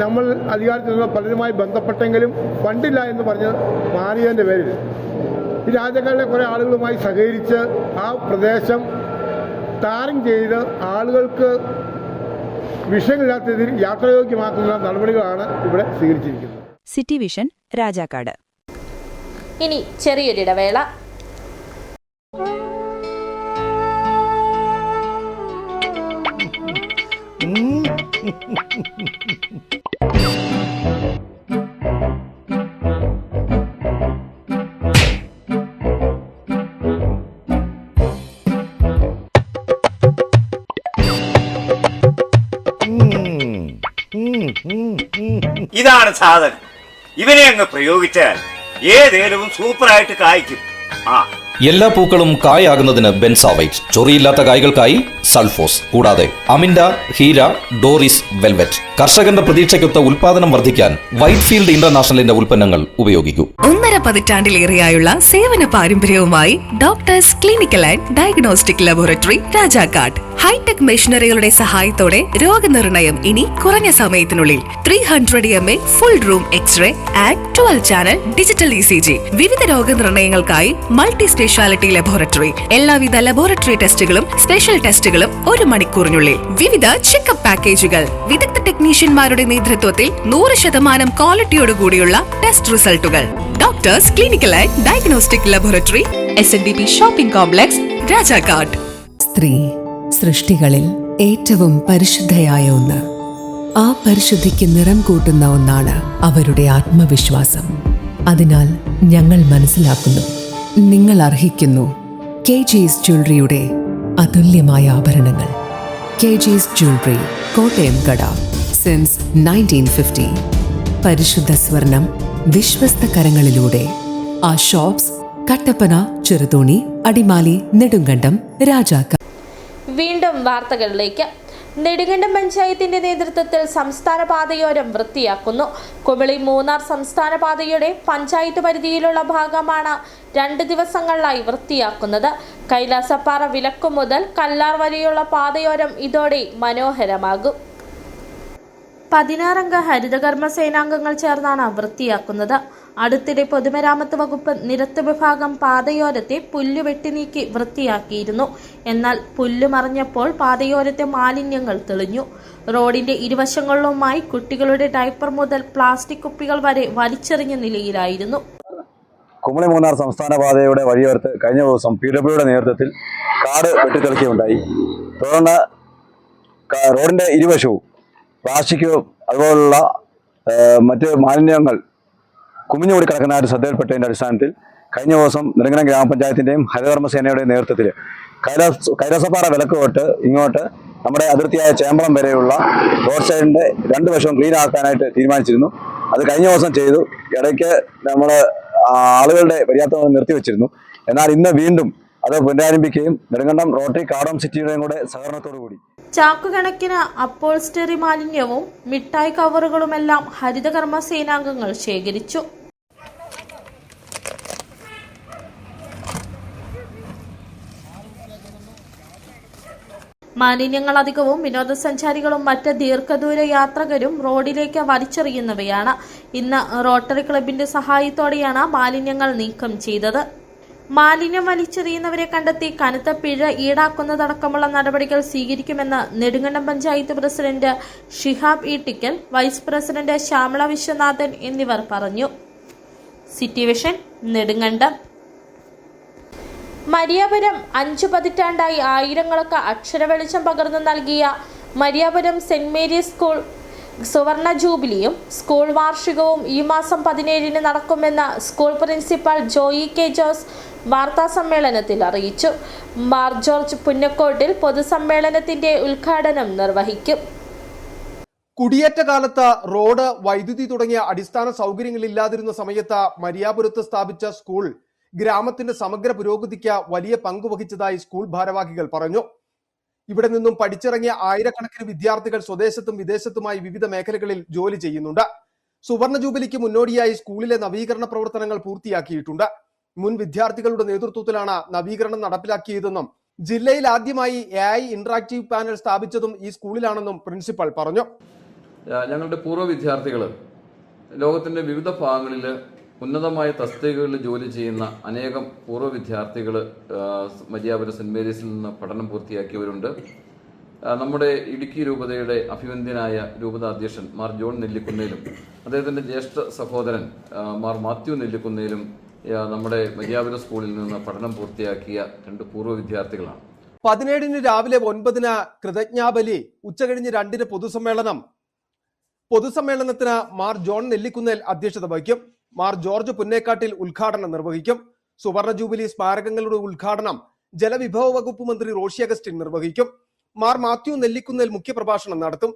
നമ്മൾ അധികാരത്തിൽ നിന്ന് പലരുമായി ബന്ധപ്പെട്ടെങ്കിലും ഫണ്ടില്ല എന്ന് പറഞ്ഞ് മാറിയതിൻ്റെ പേരിൽ ഈ രാജ്യങ്ങളിലെ കുറേ ആളുകളുമായി സഹകരിച്ച് ആ പ്രദേശം ടാറിംഗ് ചെയ്ത് ആളുകൾക്ക് വിഷയമില്ലാത്ത രീതിയിൽ യാത്രായോഗ്യമാക്കുന്ന നടപടികളാണ് ഇവിടെ സ്വീകരിച്ചിരിക്കുന്നത്. City vision Rajakkad. ഇനി ചെറിയൊരിടവേള. ഇതാണ് സാധനം. ഇവനെ അങ്ങ് പ്രയോഗിച്ചാൽ ഏതേലും സൂപ്പറായിട്ട് കായ്ക്കും. എല്ലാ പൂക്കളും കായാകുന്നതിന് ബെൻസാവൈറ്റ്, ചൊറിയില്ലാത്ത കായ്കൾക്കായി സൾഫോസ്, കൂടാതെ അമിൻഡ, ഹീര, ഡോറിസ്, വെൽവെറ്റ്. കർഷകന്റെ പ്രതീക്ഷയ്ക്കൊത്ത ഉൽപാദനം വർദ്ധിക്കാൻ വൈറ്റ്ഫീൽഡ് ഇന്റർനാഷണലിന്റെ ഉൽപ്പന്നങ്ങൾ ഉപയോഗിക്കൂ. 1.5 പതിറ്റാണ്ടിലേറെയായുള്ള സേവന പാരമ്പര്യവുമായി doctors clinical and diagnostic laboratory Rajakkad. Hitech മെഷീനറികളുടെ സഹായത്തോടെ രോഗനിർണയം ഇനി കുറഞ്ഞ സമയത്തിനുള്ളിൽ. 300 mA full room x ray and 12 channel digital ECG. വിവിധ രോഗനിർണയങ്ങൾക്കായി മൾട്ടി സ്പെഷ്യാലിറ്റി ലബോറട്ടറി. എല്ലാവിധ ലബോറട്ടറി ടെസ്റ്റുകളും സ്പെഷ്യൽ ടെസ്റ്റുകളും 1 മണിക്കൂറിനുള്ളിൽ. വിവിധ ചെക്കപ്പ് പാക്കേജുകൾ. വിദഗ്ധ ടെക്നീഷ്യന്മാരുടെ നേതൃത്വത്തിൽ 100% ക്വാളിറ്റിയോടുകൂടിയുള്ള ടെസ്റ്റ് റിസൾട്ടുകൾ. Doctors clinical and diagnostic laboratory, SNDP shopping complex, Rajakkad. സ്ത്രീ സൃഷ്ടികളിൽ ഏറ്റവും പരിശുദ്ധയായ ഒന്ന്. ആ പരിശുദ്ധിക്ക് നിറം കൂട്ടുന്ന ഒന്നാണ് അവരുടെ ആത്മവിശ്വാസം. അതിനാൽ ഞങ്ങൾ മനസ്സിലാക്കുന്നു, നിങ്ങൾ അർഹിക്കുന്നു KG's ജ്വല്ലറിയുടെ അതുല്യമായ ആഭരണങ്ങൾ. KG's ജ്വല്ലറി, കോട്ടയം കട, സിൻസ് 1950. പരിശുദ്ധ സ്വർണം വിശ്വസ്ത കരങ്ങളിലൂടെ. ആ ഷോപ്സ് കട്ടപ്പന, ചെറുതോണി, അടിമാലി, നെടുങ്കണ്ടം, രാജാക്കാട്. വീണ്ടും വാർത്തകളിലേക്ക്. നെടുങ്കണ്ടം പഞ്ചായത്തിന്റെ നേതൃത്വത്തിൽ സംസ്ഥാന പാതയോരം വൃത്തിയാക്കുന്നു. കുമളി മൂന്നാർ സംസ്ഥാന പാതയുടെ പഞ്ചായത്ത് പരിധിയിലുള്ള ഭാഗമാണ് 2 ദിവസങ്ങളിലായി വൃത്തിയാക്കുന്നത്. കൈലാസപ്പാറ വിലക്കു മുതൽ കല്ലാർ വരെയുള്ള പാതയോരം ഇതോടെ മനോഹരമാകും. 16 അംഗ ഹരിതകർമ്മ സേനാംഗങ്ങൾ ചേർന്നാണ് വൃത്തിയാക്കുന്നത്. അടുത്തിടെ പൊതുമരാമത്ത് വകുപ്പ് നിരത്ത് വിഭാഗം പാതയോരത്തെ പുല്ല് വെട്ടിനീക്കി വൃത്തിയാക്കിയിരുന്നു. എന്നാൽ പുല്ല് മറഞ്ഞപ്പോൾ പാതയോരത്തെ മാലിന്യങ്ങൾ തെളിഞ്ഞു. റോഡിന്റെ ഇരുവശങ്ങളിലുമായി കുട്ടികളുടെ ഡയപ്പർ മുതൽ പ്ലാസ്റ്റിക് കുപ്പികൾ വരെ വലിച്ചെറിഞ്ഞ നിലയിലായിരുന്നു. കുമളി മൂന്നാർ സംസ്ഥാന പാതയുടെ വഴിയോരത്ത് കഴിഞ്ഞ ദിവസം PWയുടെ നേതൃത്വത്തിൽ കാട് വെട്ടിത്തെളിക്കുകയുണ്ടായി. തുടർന്ന് റോഡിന്റെ ഇരുവശവും പ്ലാസ്റ്റിക് അതുപോലുള്ള മറ്റ് മാലിന്യങ്ങൾ കുമിഞ്ഞുകൂടി കിടക്കുന്നതായിട്ട് ശ്രദ്ധയിൽപ്പെട്ടതിന്റെ അടിസ്ഥാനത്തിൽ കഴിഞ്ഞ ദിവസം നെടുങ്കണ്ടം ഗ്രാമപഞ്ചായത്തിന്റെയും ഹരിതകർമ്മസേനയുടെയും നേതൃത്വത്തിൽ കൈലാസപ്പാറ വിലക്ക് തൊട്ട് ഇങ്ങോട്ട് നമ്മുടെ അതിർത്തിയായ ചേമ്പളം വരെയുള്ള റോഡ് സൈഡിന്റെ 2 വശവും ക്ലീൻ ആക്കാനായിട്ട് തീരുമാനിച്ചിരുന്നു. അത് കഴിഞ്ഞ ദിവസം ചെയ്തു. ഇടയ്ക്ക് നമ്മൾ ആളുകളുടെ പര്യാപ്തം നിർത്തിവെച്ചിരുന്നു. എന്നാൽ ഇന്ന് വീണ്ടും അത് പുനരാരംഭിക്കുകയും നെടുങ്കണ്ടം റോട്ടറി കാർഡോം സിറ്റിയുടെയും കൂടെ സഹകരണത്തോടു കൂടി ചാക്കുകണക്കിന് അപ്പോൾസ്റ്ററി മാലിന്യവും മിഠായി കവറുകളുമെല്ലാം ഹരിതകർമ്മ സേനാംഗങ്ങൾ ശേഖരിച്ചു. മാലിന്യങ്ങൾ അധികവും വിനോദസഞ്ചാരികളും മറ്റ് ദീർഘദൂര യാത്രികരും റോഡിലേക്ക് വലിച്ചെറിയുന്നവയാണ്. ഇന്ന് റോട്ടറി ക്ലബിന്റെ സഹായത്തോടെയാണ് മാലിന്യങ്ങൾ നീക്കം ചെയ്തത്. മാലിന്യം വലിച്ചെറിയുന്നവരെ കണ്ടെത്തി കനത്ത പിഴ ഈടാക്കുന്നതടക്കമുള്ള നടപടികൾ സ്വീകരിക്കുമെന്ന് Nedumkandam panchayat president Shihab Eettikkal, vice president Shyamala Viswanathan എന്നിവർ പറഞ്ഞു. City vision, Nedumkandam. മരിയാപുരം 5 പതിറ്റാണ്ടായി ആയിരങ്ങൾക്ക് അക്ഷരവെളിച്ചം പകർന്നു നൽകിയ മരിയാപുരം സെന്റ് മേരീസ് സ്കൂൾ സുവർണ ജൂബിലിയും സ്കൂൾ വാർഷികവും ഈ മാസം 17-ന് നടക്കുമെന്ന് school principal Joy K Jose വാർത്താസമ്മേളനത്തിൽ അറിയിച്ചു. മാർ ജോർജ് പുന്നക്കോട്ടിൽ പൊതുസമ്മേളനത്തിന്റെ ഉദ്ഘാടനം നിർവഹിക്കും. കുടിയേറ്റ കാലത്ത് റോഡ്, വൈദ്യുതി തുടങ്ങിയ അടിസ്ഥാന സൗകര്യങ്ങളില്ലാതിരുന്ന സമയത്ത് മരിയാപുരത്ത് സ്ഥാപിച്ച സ്കൂൾ ഗ്രാമത്തിന്റെ സമഗ്ര പുരോഗതിക്ക് വലിയ പങ്ക് വഹിച്ചതായി സ്കൂൾ ഭാരവാഹികൾ പറഞ്ഞു. ഇവിടെ നിന്നും പഠിച്ചിറങ്ങിയ ആയിരക്കണക്കിന് വിദ്യാർത്ഥികൾ സ്വദേശത്തും വിദേശത്തുമായി വിവിധ മേഖലകളിൽ ജോലി ചെയ്യുന്നുണ്ട്. സുവർണ ജൂബിലിക്ക് മുന്നോടിയായി സ്കൂളിലെ നവീകരണ പ്രവർത്തനങ്ങൾ പൂർത്തിയാക്കിയിട്ടുണ്ട്. മുൻ വിദ്യാർത്ഥികളുടെ നേതൃത്വത്തിലാണ് നവീകരണം നടപ്പിലാക്കിയതെന്നും ജില്ലയിൽ ആദ്യമായി AI ഇന്ററാക്റ്റീവ് പാനൽ സ്ഥാപിച്ചതും ഈ സ്കൂളിലാണെന്നും പ്രിൻസിപ്പൽ പറഞ്ഞു. ഞങ്ങളുടെ പൂർവ്വ വിദ്യാർത്ഥികൾ ലോകത്തിന്റെ വിവിധ ഭാഗങ്ങളിൽ ഉന്നതമായ തസ്തികകളിൽ ജോലി ചെയ്യുന്ന അനേകം പൂർവ്വ വിദ്യാർത്ഥികൾ മരിയാപുരം സെന്റ് മേരീസിൽ നിന്ന് പഠനം പൂർത്തിയാക്കിയവരുണ്ട്. നമ്മുടെ ഇടുക്കി രൂപതയുടെ അഭിവന്ദ്യനായ രൂപത അധ്യക്ഷൻ മാർ ജോൺ നെല്ലിക്കുന്നേലും അദ്ദേഹത്തിന്റെ ജ്യേഷ്ഠ സഹോദരൻ മാർ മാത്യു നെല്ലിക്കുന്നേലും നമ്മുടെ മരിയാപുരം സ്കൂളിൽ നിന്ന് പഠനം പൂർത്തിയാക്കിയ 2 പൂർവ്വ വിദ്യാർത്ഥികളാണ്. 17-ന് രാവിലെ 9-ന് കൃതജ്ഞാബലി, ഉച്ചകഴിഞ്ഞ് 2-ന് പൊതുസമ്മേളനത്തിന് മാർ ജോൺ നെല്ലിക്കുന്നേൽ അധ്യക്ഷത വഹിക്കും. മാർ ജോർജ് പുന്നേക്കാട്ടിൽ ഉദ്ഘാടനം നിർവഹിക്കും. സുവർണ ജൂബിലി സ്മാരകങ്ങളുടെ ഉദ്ഘാടനം ജലവിഭവ വകുപ്പ് മന്ത്രി റോഷി അഗസ്റ്റിൻ നിർവഹിക്കും. മാർ മാത്യു നെല്ലിക്കുന്നേൽ മുഖ്യപ്രഭാഷണം നടത്തും.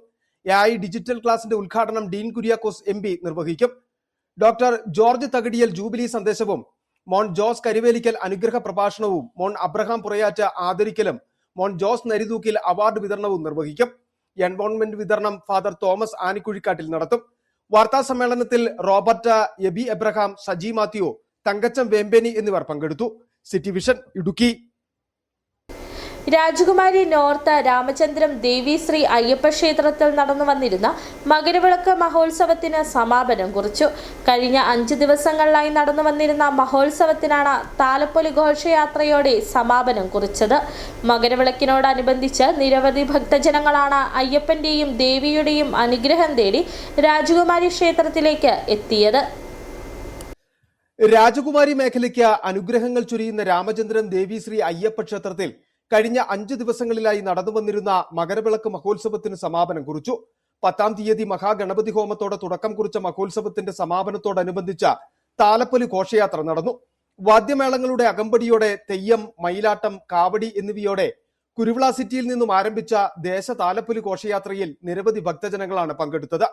AI ഡിജിറ്റൽ ക്ലാസിന്റെ ഉദ്ഘാടനം ഡീൻ കുര്യാക്കോസ് MP നിർവഹിക്കും. ഡോക്ടർ ജോർജ് തകടിയൽ ജൂബിലി സന്ദേശവും, മോൺ ജോസ് കരിവേലിക്കൽ അനുഗ്രഹ പ്രഭാഷണവും, മോൺ അബ്രഹാം പുറയാറ്റ ആദരിക്കലും, മോൺ ജോസ് നരിതൂക്കിൽ അവാർഡ് വിതരണവും നിർവഹിക്കും. എൻവോൺമെന്റ് വിതരണം ഫാദർ തോമസ് ആനിക്കുഴിക്കാട്ടിൽ നടത്തും. വാർത്താ സമ്മേളനത്തിൽ Robert, Abi Abraham, Saji Mathew, Thankachan Vembeni എന്നിവർ പങ്കെടുത്തു. City vision, Idukki. Rajakumari north രാമചന്ദ്രം ദേവീശ്രീ Ayyappa ക്ഷേത്രത്തിൽ നടന്നു വന്നിരുന്ന മകരവിളക്ക് മഹോത്സവത്തിന് സമാപനം കുറിച്ചു. കഴിഞ്ഞ 5 ദിവസങ്ങളിലായി നടന്നു വന്നിരുന്ന മഹോത്സവത്തിനാണ് താലപ്പൊലി ഘോഷയാത്രയോടെ സമാപനം കുറിച്ചത്. മകരവിളക്കിനോടനുബന്ധിച്ച് നിരവധി ഭക്തജനങ്ങളാണ് അയ്യപ്പന്റെയും ദേവിയുടെയും അനുഗ്രഹം തേടി രാജകുമാരി ക്ഷേത്രത്തിലേക്ക് എത്തിയത്. രാജകുമാരി മേഖലയ്ക്ക് അനുഗ്രഹങ്ങൾ ചൊരിയുന്ന രാമചന്ദ്രൻ ദേവീശ്രീ അയ്യപ്പ ക്ഷേത്രത്തിൽ കഴിഞ്ഞ 5 ദിവസങ്ങളിലായി നടന്നു വന്നിരുന്ന മകരവിളക്ക് മഹോത്സവത്തിന് സമാപനം കുറിച്ചു. 10-ാം തീയതി മഹാഗണപതി ഹോമത്തോടെ തുടക്കം കുറിച്ച മഹോത്സവത്തിന്റെ സമാപനത്തോടനുബന്ധിച്ച താലപ്പൊലി ഘോഷയാത്ര നടന്നു. വാദ്യമേളങ്ങളുടെ അകമ്പടിയോടെ തെയ്യം, മയിലാട്ടം, കാവടി എന്നിവയോടെ കുരുവിള സിറ്റിയിൽ നിന്നും ആരംഭിച്ച ദേശ താലപ്പൊലി ഘോഷയാത്രയിൽ നിരവധി ഭക്തജനങ്ങളാണ് പങ്കെടുത്തത്.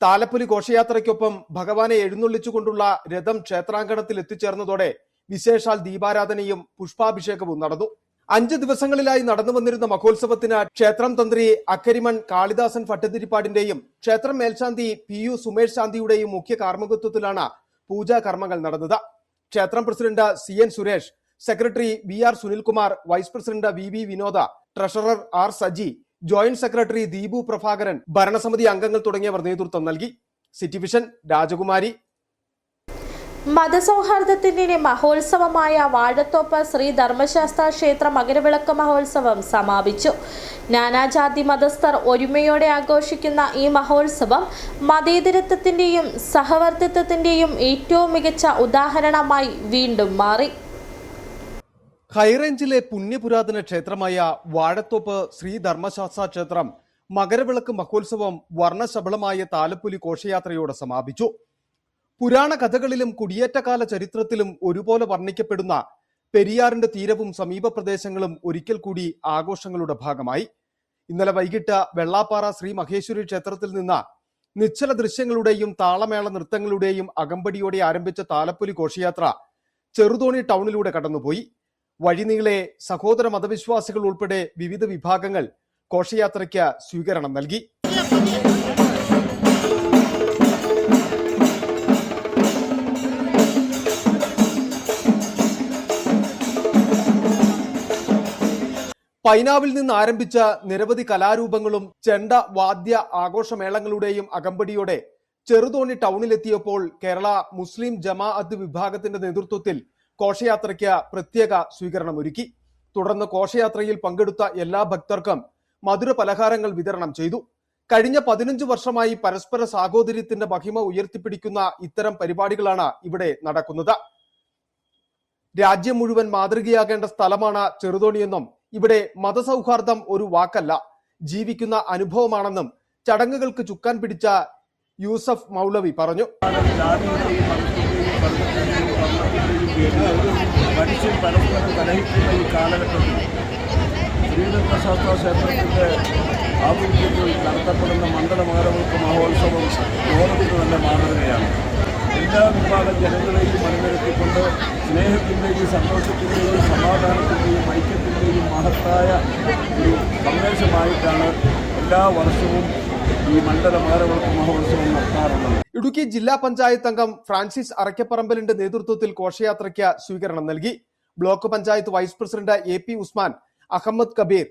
താലപ്പൊലി ഘോഷയാത്രയ്ക്കൊപ്പം ഭഗവാനെ എഴുന്നള്ളിച്ചുകൊണ്ടുള്ള രഥം ക്ഷേത്രാങ്കണത്തിൽ എത്തിച്ചേർന്നതോടെ വിശേഷാൽ ദീപാരാധനയും പുഷ്പാഭിഷേകവും നടന്നു. 5 ദിവസങ്ങളിലായി നടന്നു വന്നിരുന്ന മഹോത്സവത്തിന് ക്ഷേത്രം തന്ത്രി അക്കരിമൺ കാളിദാസൻ ഭട്ടതിരിപ്പാടിന്റെയും ക്ഷേത്രം മേൽശാന്തി PU സുമേഷ് ശാന്തിയുടെയും മുഖ്യ കാർമ്മികത്വത്തിലാണ് പൂജാ കർമ്മങ്ങൾ നടന്നത്. ക്ഷേത്രം president CN Suresh, secretary VR Sunilkumar, vice president VV Vinoda, treasurer R Saji, joint secretary Deepu Prabhakaran, ഭരണസമിതി അംഗങ്ങൾ തുടങ്ങിയവർ നേതൃത്വം നൽകി. സിറ്റി വിഷൻ രാജകുമാരി. മതസൗഹാർദ്ദത്തിന്റെ മഹോത്സവമായ വാഴത്തോപ്പ് ശ്രീ ധർമ്മശാസ്ത്ര ക്ഷേത്ര മകരവിളക്ക് മഹോത്സവം സമാപിച്ചു. നാനാജാതി മതസ്ഥർ ഒരുമയോടെ ആഘോഷിക്കുന്ന ഈ മഹോത്സവം മതേതരത്വത്തിന്റെയും സഹവർത്തിത്വത്തിന്റെയും ഏറ്റവും മികച്ച ഉദാഹരണമായി വീണ്ടും മാറി. ഹൈറേഞ്ചിലെ പുണ്യപുരാതന ക്ഷേത്രമായ വാഴത്തോപ്പ് ശ്രീ ധർമ്മശാസ്ത്ര ക്ഷേത്രം മകരവിളക്ക് മഹോത്സവം വർണ്ണശബളമായ താലപ്പൊലി ഘോഷയാത്രയോടെ സമാപിച്ചു. പുരാണ കഥകളിലും കുടിയേറ്റകാല ചരിത്രത്തിലും ഒരുപോലെ വർണ്ണിക്കപ്പെടുന്ന പെരിയാറിന്റെ തീരവും സമീപ പ്രദേശങ്ങളും ഒരിക്കൽ കൂടി ആഘോഷങ്ങളുടെ ഭാഗമായി. ഇന്നലെ വൈകിട്ട് വെള്ളാപ്പാറ ശ്രീ മഹേശ്വരി ക്ഷേത്രത്തിൽ നിന്ന് നിശ്ചല ദൃശ്യങ്ങളുടെയും താളമേള നൃത്തങ്ങളുടെയും അകമ്പടിയോടെ ആരംഭിച്ച താലപ്പൊലി ഘോഷയാത്ര ചെറുതോണി ടൗണിലൂടെ കടന്നുപോയി. വഴിനീളെ സഹോദര മതവിശ്വാസികൾ ഉൾപ്പെടെ വിവിധ വിഭാഗങ്ങൾ ഘോഷയാത്രയ്ക്ക് സ്വീകരണം നൽകി. പൈനാവിൽ നിന്ന് ആരംഭിച്ച നിരവധി കലാരൂപങ്ങളും ചെണ്ട വാദ്യ ആഘോഷമേളങ്ങളുടെയും അകമ്പടിയോടെ ചെറുതോണി ടൗണിലെത്തിയപ്പോൾ കേരള മുസ്ലിം ജമാഅത്ത് വിഭാഗത്തിന്റെ നേതൃത്വത്തിൽ ഘോഷയാത്രയ്ക്ക് പ്രത്യേക സ്വീകരണമൊരുക്കി. തുടർന്ന് ഘോഷയാത്രയിൽ പങ്കെടുത്ത എല്ലാ ഭക്തർക്കും മധുര പലഹാരങ്ങൾ വിതരണം ചെയ്തു. കഴിഞ്ഞ 15 വർഷമായി പരസ്പര സാഹോദര്യത്തിന്റെ മഹിമ ഉയർത്തിപ്പിടിക്കുന്ന ഇത്തരം പരിപാടികളാണ് ഇവിടെ നടക്കുന്നത്. രാജ്യം മുഴുവൻ മാതൃകയാകേണ്ട സ്ഥലമാണ് ചെറുതോണിയെന്നും ഇവിടെ മതസൗഹാർദ്ദം ഒരു വാക്കല്ല, ജീവിക്കുന്ന അനുഭവമാണെന്നും ചടങ്ങുകൾക്ക് ചുക്കാൻ പിടിച്ച യൂസഫ് മൗലവി പറഞ്ഞു. മനുഷ്യൻ പരസ്പരം കലഹിക്കുന്ന ഈ കാലഘട്ടത്തിൽ ശ്രീധർമ്മശാസ്ത്ര ക്ഷേത്രത്തിന്റെ ആഭിമുഖ്യത്തിൽ നടത്തപ്പെടുന്ന മണ്ഡല മകരവിളക്ക് മഹോത്സവം ലോകത്തിന് തന്നെ മാതൃകയാണ്. എല്ലാ വിഭാഗം ജനങ്ങളെയും അണിനിരത്തിക്കൊണ്ട് സ്നേഹത്തിൻ്റെയും സന്തോഷത്തിൻ്റെയും സമാധാനത്തിൻ്റെയും ഐക്യത്തിൻ്റെയും മഹത്തായ ഒരു സന്ദേശമായിട്ടാണ് എല്ലാ വർഷവും ഈ മണ്ഡല മകരവിളക്ക് മഹോത്സവം നടത്താറുള്ളത്. ഇടുക്കി ജില്ലാ പഞ്ചായത്ത് അംഗം ഫ്രാൻസിസ് അറക്കപ്പറമ്പലിന്റെ നേതൃത്വത്തിൽ ഘോഷയാത്രയ്ക്ക് സ്വീകരണം നൽകി. Block panchayat vice president AP Usman, Ahmed Kabir,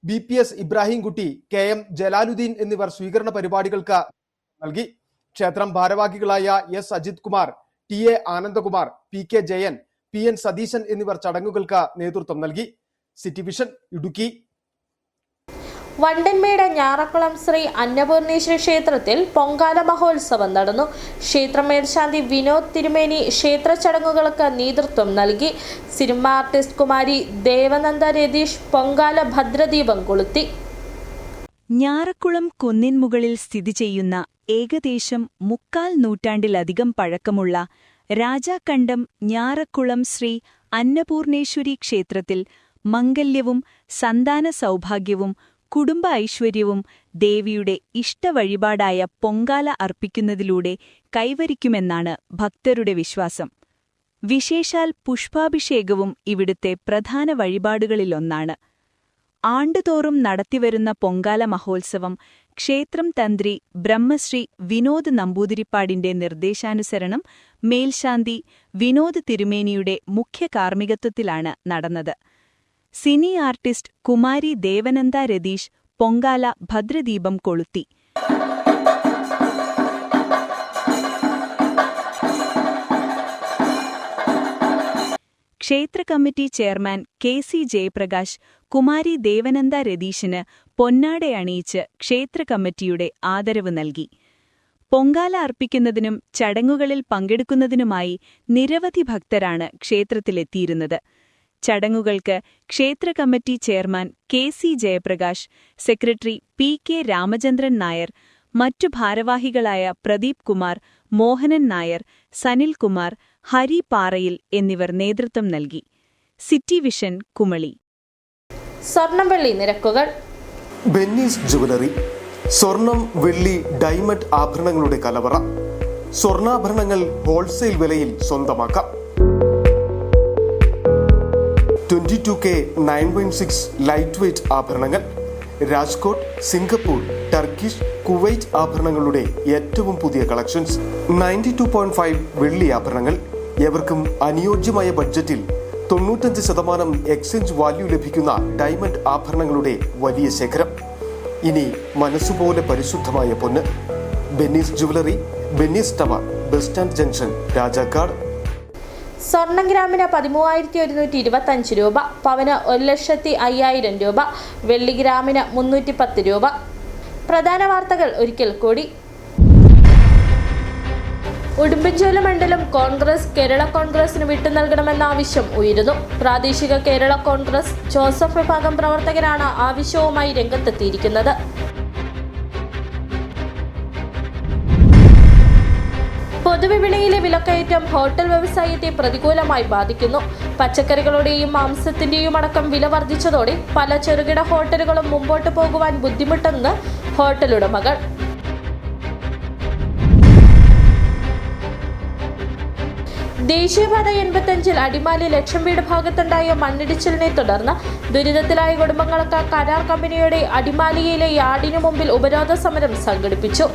BPS Ibrahimkutty, KM Jalaluddin എന്നിവർ സ്വീകരണ പരിപാടികൾക്ക് നൽകി. ക്ഷേത്രം ഭാരവാഹികളായ S Ajith Kumar, TA Anandakumar, PK Jayan, PN Satheesan എന്നിവർ ചടങ്ങുകൾക്ക് നേതൃത്വം നൽകി. City vision Idukki. വണ്ടൻമേട് ഞാറക്കുളം ശ്രീ അന്നപൂർണേശ്വരി ക്ഷേത്രത്തിൽ പൊങ്കാല മഹോത്സവം നടന്നു. ക്ഷേത്ര മേൽശാന്തി വിനോദ് തിരുമേനി ക്ഷേത്ര ചടങ്ങുകൾക്ക് നേതൃത്വം നൽകി. സിനിമ ആർട്ടിസ്റ്റ് കുമാരി ദേവനന്ദ രതീഷ് പൊങ്കാല ഭദ്രദീപം കൊളുത്തി. ഞാറക്കുളം കുന്നിൻ മുകളിൽ സ്ഥിതി ചെയ്യുന്ന ഏകദേശം 3/4 നൂറ്റാണ്ടിലധികം പഴക്കമുള്ള രാജാക്കണ്ടം ഞാറക്കുളം ശ്രീ അന്നപൂർണേശ്വരി ക്ഷേത്രത്തിൽ മംഗല്യവും സന്താന സൗഭാഗ്യവും കുടുംബ ഐശ്വര്യവും ദേവിയുടെ ഇഷ്ടവഴിപാടായ പൊങ്കാല അർപ്പിക്കുന്നതിലൂടെ കൈവരിക്കുമെന്നാണ് ഭക്തരുടെ വിശ്വാസം. വിശേഷാൽ പുഷ്പാഭിഷേകവും ഇവിടുത്തെ പ്രധാന വഴിപാടുകളിലൊന്നാണ്. ആണ്ടുതോറും നടത്തിവരുന്ന പൊങ്കാല മഹോത്സവം ക്ഷേത്രം തന്ത്രി ബ്രഹ്മശ്രീ വിനോദ് നമ്പൂതിരിപ്പാടിന്റെ നിർദ്ദേശാനുസരണം മേൽശാന്തി വിനോദ് തിരുമേനിയുടെ മുഖ്യ കാർമ്മികത്വത്തിലാണ് നടന്നത്. സിനി ആർട്ടിസ്റ്റ് കുമാരി ദേവനന്ദ രതീഷ് പൊങ്കാല ഭദ്രദീപം കൊളുത്തി. ക്ഷേത്ര committee chairman KC Jayaprakash Kumari Devananda രതീഷിന് പൊന്നാടയണിയിച്ച് ക്ഷേത്ര കമ്മിറ്റിയുടെ ആദരവ് നൽകി. പൊങ്കാല അർപ്പിക്കുന്നതിനും ചടങ്ങുകളിൽ പങ്കെടുക്കുന്നതിനുമായി നിരവധി ഭക്തരാണ് ക്ഷേത്രത്തിലെത്തിയിരുന്നത്. ചടങ്ങുകൾക്ക് ക്ഷേത്ര committee chairman KC Jayaprakash, secretary PK Ramachandran Nair, മറ്റു ഭാരവാഹികളായ പ്രദീപ് കുമാർ, മോഹനൻ നായർ, സനിൽകുമാർ, ഹരി പാറയിൽ എന്നിവർ നേതൃത്വം നൽകി. City vision Kumily. സ്വർണം വെള്ളി നിരക്കുകൾ. ബെന്നീസ് ജുവലറി, സ്വർണം വെള്ളി ഡയമണ്ട് ആഭരണങ്ങളുടെ കലവറ. സ്വർണ്ണാഭരണങ്ങൾ ഹോൾസെയിൽ വിലയിൽ സ്വന്തമാക്കാം. 22K 916 ലൈറ്റ് വെയ്റ്റ് ആഭരണങ്ങൾ. രാജ്കോട്ട്, സിംഗപ്പൂർ, ടർക്കിഷ്, കുവൈറ്റ് ആഭരണങ്ങളുടെ ഏറ്റവും പുതിയ കളക്ഷൻസ്. 92.5 വെള്ളി ആഭരണങ്ങൾ. എവർക്കും അനുയോജ്യമായ ബഡ്ജറ്റിൽ 95% എക്സ്ചേഞ്ച് വാല്യൂ ലഭിക്കുന്ന ഡയമണ്ട് ആഭരണങ്ങളുടെ വലിയ ശേഖരം. ഇനി മനസ്സുപോലെ പരിശുദ്ധമായ പൊന്ന്. Benny's jewellery, Benny's tower, bus stand junction, Rajakkad. സ്വർണം ഗ്രാമിന് 13,125 രൂപ, പവന് 1,05,000 രൂപ, വെള്ളി ഗ്രാമിന് 310 രൂപ. പ്രധാന വാർത്തകൾ ഒരിക്കൽ കൂടി. ഉടുമ്പൻചോല മണ്ഡലം കോൺഗ്രസ് കേരള കോൺഗ്രസിന് വിട്ടു നൽകണമെന്ന ആവശ്യം ഉയരുന്നു. പ്രാദേശിക കേരള കോൺഗ്രസ് ജോസഫ് വിഭാഗം പ്രവർത്തകരാണ് ആവശ്യവുമായി രംഗത്തെത്തിയിരിക്കുന്നത്. പൊതുവിപണിയിലെ വിലക്കയറ്റം ഹോട്ടൽ വ്യവസായത്തെ പ്രതികൂലമായി ബാധിക്കുന്നു. പച്ചക്കറികളുടെയും മാംസത്തിന്റെയും അടക്കം വില വർദ്ധിച്ചതോടെ പല ചെറുകിട ഹോട്ടലുകളും മുമ്പോട്ട് പോകുവാൻ ബുദ്ധിമുട്ടെന്ന് ഹോട്ടൽ ഉടമകൾ. ദേശീയപാത 85 അടിമാലി ലക്ഷം വീട് ഭാഗത്തുണ്ടായ മണ്ണിടിച്ചിലിനെ തുടർന്ന് ദുരിതത്തിലായ കുടുംബങ്ങൾക്ക് കരാർ കമ്പനിയുടെ അടിമാലിയിലെ യാർഡിനു മുമ്പിൽ ഉപരോധ സമരം സംഘടിപ്പിച്ചു.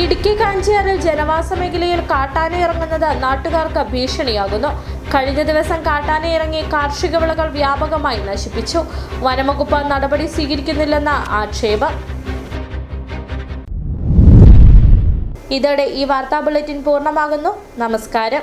ഇടുക്കി കാഞ്ചിയാറിൽ ജനവാസ മേഖലയിൽ കാട്ടാന ഇറങ്ങുന്നത് നാട്ടുകാർക്ക് ഭീഷണിയാകുന്നു. കഴിഞ്ഞ ദിവസം കാട്ടാന ഇറങ്ങി കാർഷിക വിളകൾ വ്യാപകമായി നശിപ്പിച്ചു. വനംവകുപ്പ് നടപടി സ്വീകരിക്കുന്നില്ലെന്ന ആക്ഷേപം. ഇതോടെ ഈ വാർത്താ ബുള്ളറ്റിൻ പൂർണ്ണമാകുന്നു. നമസ്കാരം.